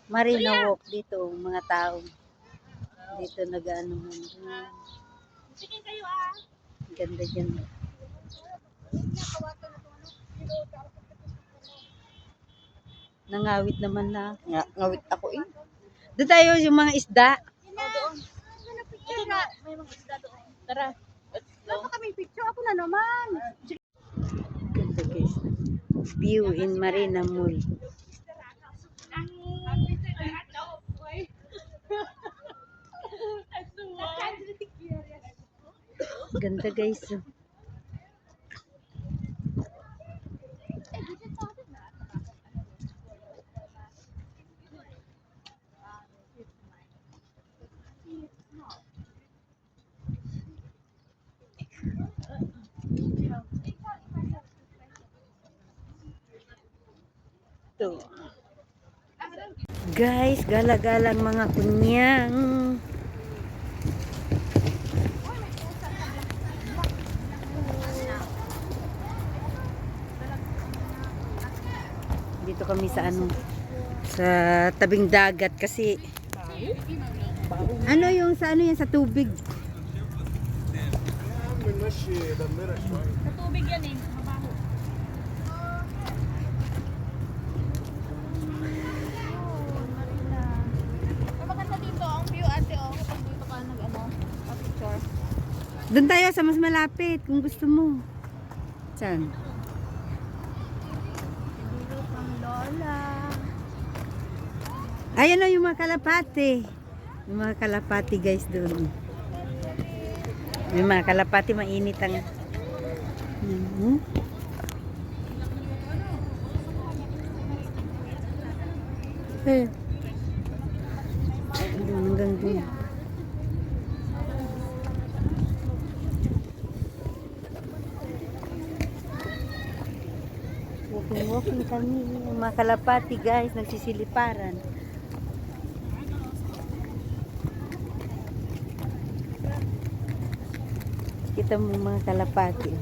Marina Walk dito, mga tao. Dito nag-ano man. Sige kayo ah. Ganda dyan. Nangawit naman na. Ngawit ako eh. Doon tayo yung mga isda. Doon. Ito na, may mga isda doon. Tara. Dapat kami picture ako na naman. Ganda guys. View in Marina Mall. Ganda guys. Ito. Guys, gala-galang mga kunyang. Dito kami sa ano, sa tabing dagat kasi ano yung sa ano yan sa tubig. Sa tubig yan eh. Mabaho. Maganda dito ang view ate oh. Kapag dito ka nag-ano, picture. Doon tayo sa mas malapit kung gusto mo. Saan? Dito pang lola. Ayan o yung mga kalapati. Yung mga kalapati guys doon. May mga kalapati, mainit ang... Eh. Hanggang doon. Walking kami. Yung mga kalapati guys, nagsisiliparan. Kita mo yung mga kalapati.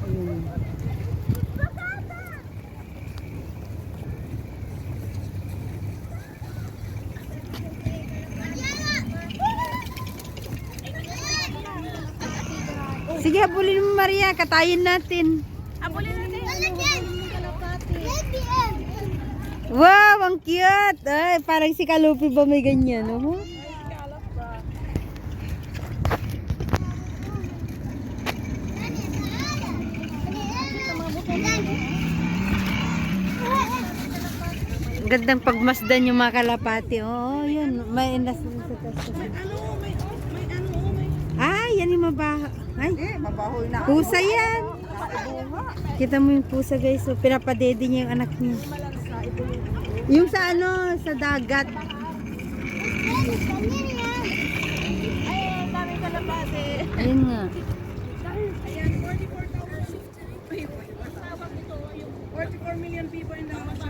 Ayun. Sige, habulin mo Maria, katayin natin. Abulin natin. Wow, ang cute! Ay, parang si Kalupi ba may ganyan, no? Ang gandang pagmasdan yung mga kalapati. Oh, yun. May inas sa taas. Ay, yan yung mabaho. Ay, Mabahoy na. pusa yan. Kita mo yung pusa guys. So, pinapadede niya yung anak niya. Yung sa ano, sa dagat. Ay, dami kalapate. Ayun nga. Ayan, 44 million people in the house.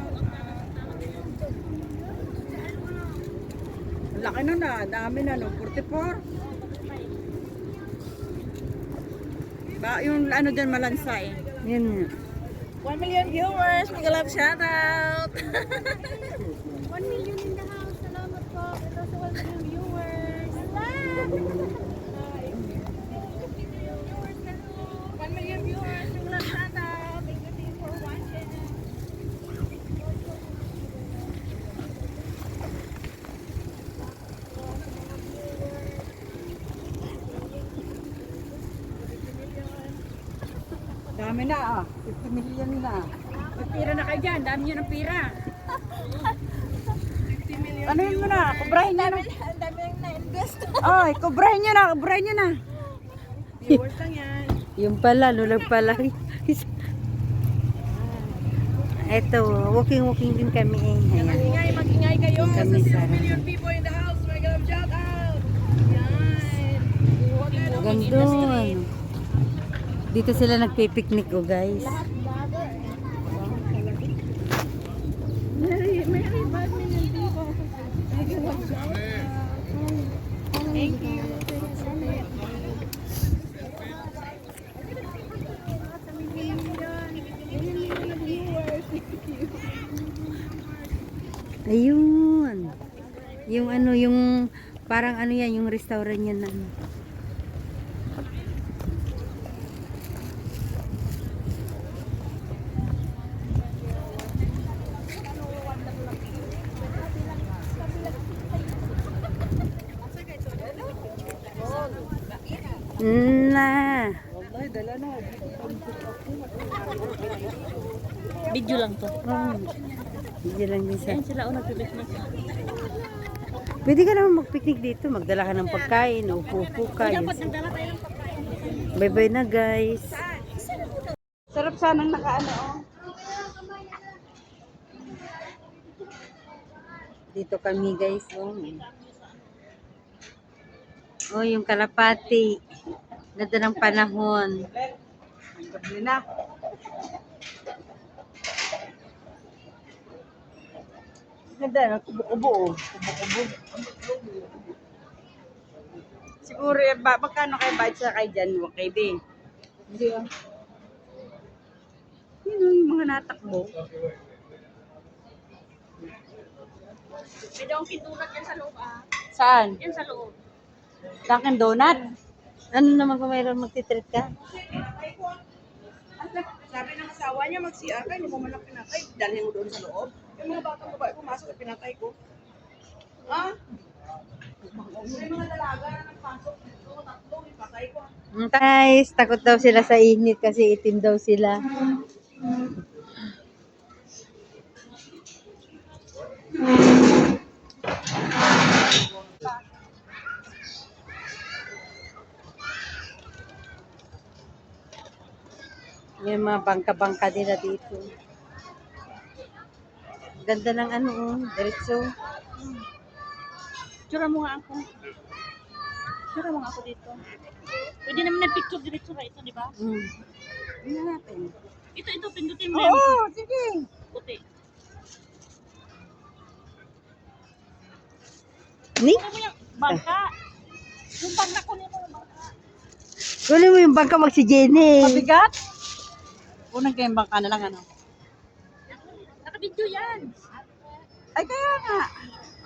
Laki na, dami na, no? 44. Ba, yung ano dyan malansay. Yan nga. 1 million viewers, mga love shoutout. 1 million in the house, salamat po. Ito sa 1 million viewers. 1 million viewers, mga love shoutout. Thank you for watching. Dami na 50 million na. Magpira na kayo dyan, dami nyo ng pira. 50 million. Ano yun mo na? Kubrahin na. Ang dami nang na-invest. Ay, kubrahin nyo na. Kubrahin nyo na. Viewers lang yan. Yung pala, lulag pala. Eto, walking din kami. Ayan. Mag-ingay kayo. Kami Sa sa 0 million people in the house, mga love shoutout. Yan. Gandun. Dito sila nagpipiknik oh guys. May 5 million people. Thank you. Ayun. Yung ano, yung parang ano yan, yung restaurant yan na ano. Na. Video lang to. Hindi lang din sa. Ayan sila o nagpipiknik. Pwede ka naman mag-picnic dito. Magdala ka ng pagkain. Upo-upo ka. Dapat nagdala tayo ng pagkain. Bye-bye na guys. Sarap sanang nakaano, oh. Dito kami guys. Oh, yung kalapati. Ganda ng panahon. Ang gabi na. Ganda, kubo-kubo, oh. Kubo-kubo. Siguro, magkano kayo bayad sa kay dyan, kay B? Hindi, ah. Yun, oh, yung mga natakbo. May daw kintunat yan sa loob ah. Saan? Yan sa loob. Dunkin' Donut? Ano naman kung mayroon magtitreat ka? Sabi ng asawa niya, mag-CR ka, hindi mo man lang pinatay. Dalhin mo doon sa loob. Yung mga batang babae pumasok at pinatay ko. Ha? May mga dalaga na nagpasok dito, tatlo, ipatay ko. Guys, takot daw sila sa init kasi itim daw sila. Yung mga bangka-bangka nila dito. Ganda ng ano, oh, diretso. Tsura mo nga ako. Tsura mo nga ako dito. Pwede naman nag-picture diretso ka ito, di ba? Tingnan natin. Ito, pindutin mo. Oo, sige. Puti. Ni? Ano mo yung bangka? Yung bangka ko niya mo yung bangka. Kunin mo yung bangka mag si Jenny. Mabigat? Unang kayong bangka na lang, ano? Naka-video yan. Ay, kaya nga.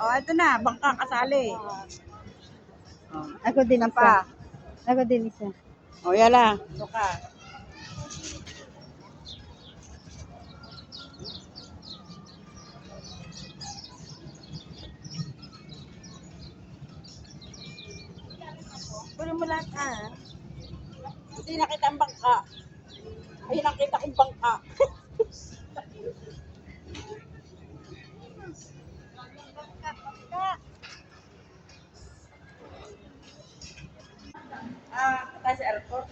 Oh, ito na, bangka kasali. Oh, Ako din isa pa. isa. Ako din isa. Oh, yala. Ito ka. Kunin mo lahat, ah. Hindi nakita ang bangka. Ay, nakita kong bangka. Tayo sa airport.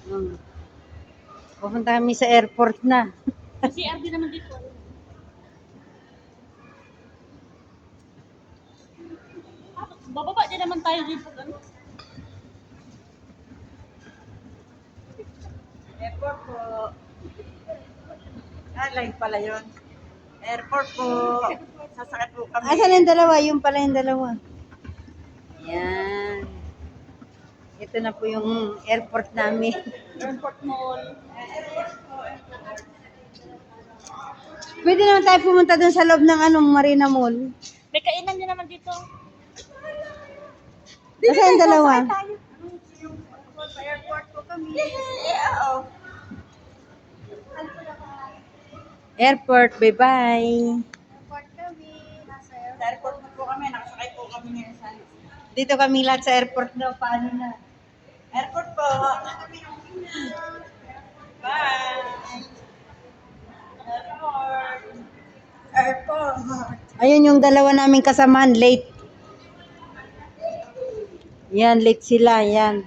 Pupunta kami sa airport na. Kasi RD naman dito. Bababa din naman tayo dito. Ano? Airport po. Live pala yun. Airport po. Sasakit po kami. Asan yung dalawa? Yung pala yung dalawa. Yan. Ito na po yung airport namin. Airport Mall. Pwede naman tayo pumunta dun sa loob ng anong Marina Mall. May kainan din naman dito. Asan yung dalawa? Sa airport po kami. Oo. Airport, bye-bye. Sa airport na po kami. Nakasakay po kami ngayon sa Dito kami lahat sa airport na. Paano na? airport po. Bye. Airport. Airport. Ayun yung dalawa naming kasamaan, late. Yan, late sila, yan.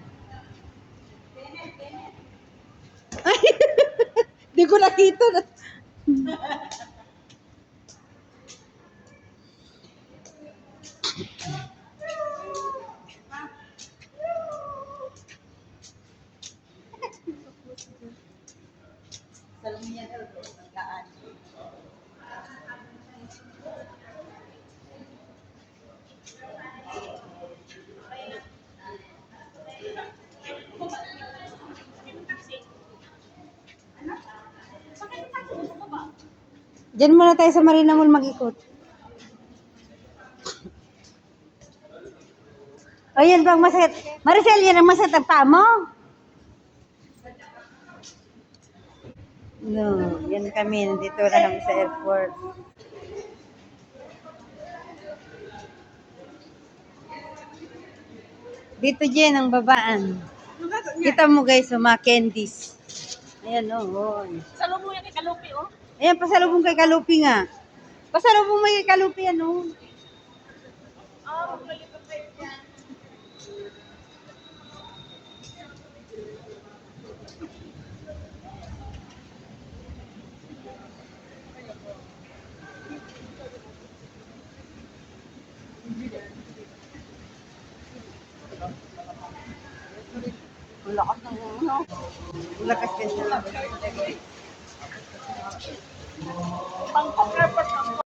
Ay, di ko nakita. Salmiyan daw doon. Magkaan. Diyan muna tayo sa Marina Mall mag-ikot. O yan bang masakit? Maricel, yan ang masakit ang paa mo? No, yan kami. Nandito na kami sa airport. Dito Jen ang babaan. Kita mo guys, mga candies. Ayan oh. Salubong yan kay Kalupi, oh. Ayan, pasalubong kay Kalupi nga. Pasalubong mo kay Kalupi, ano? Lakas ng ano? Lakas din siya. Pang-airport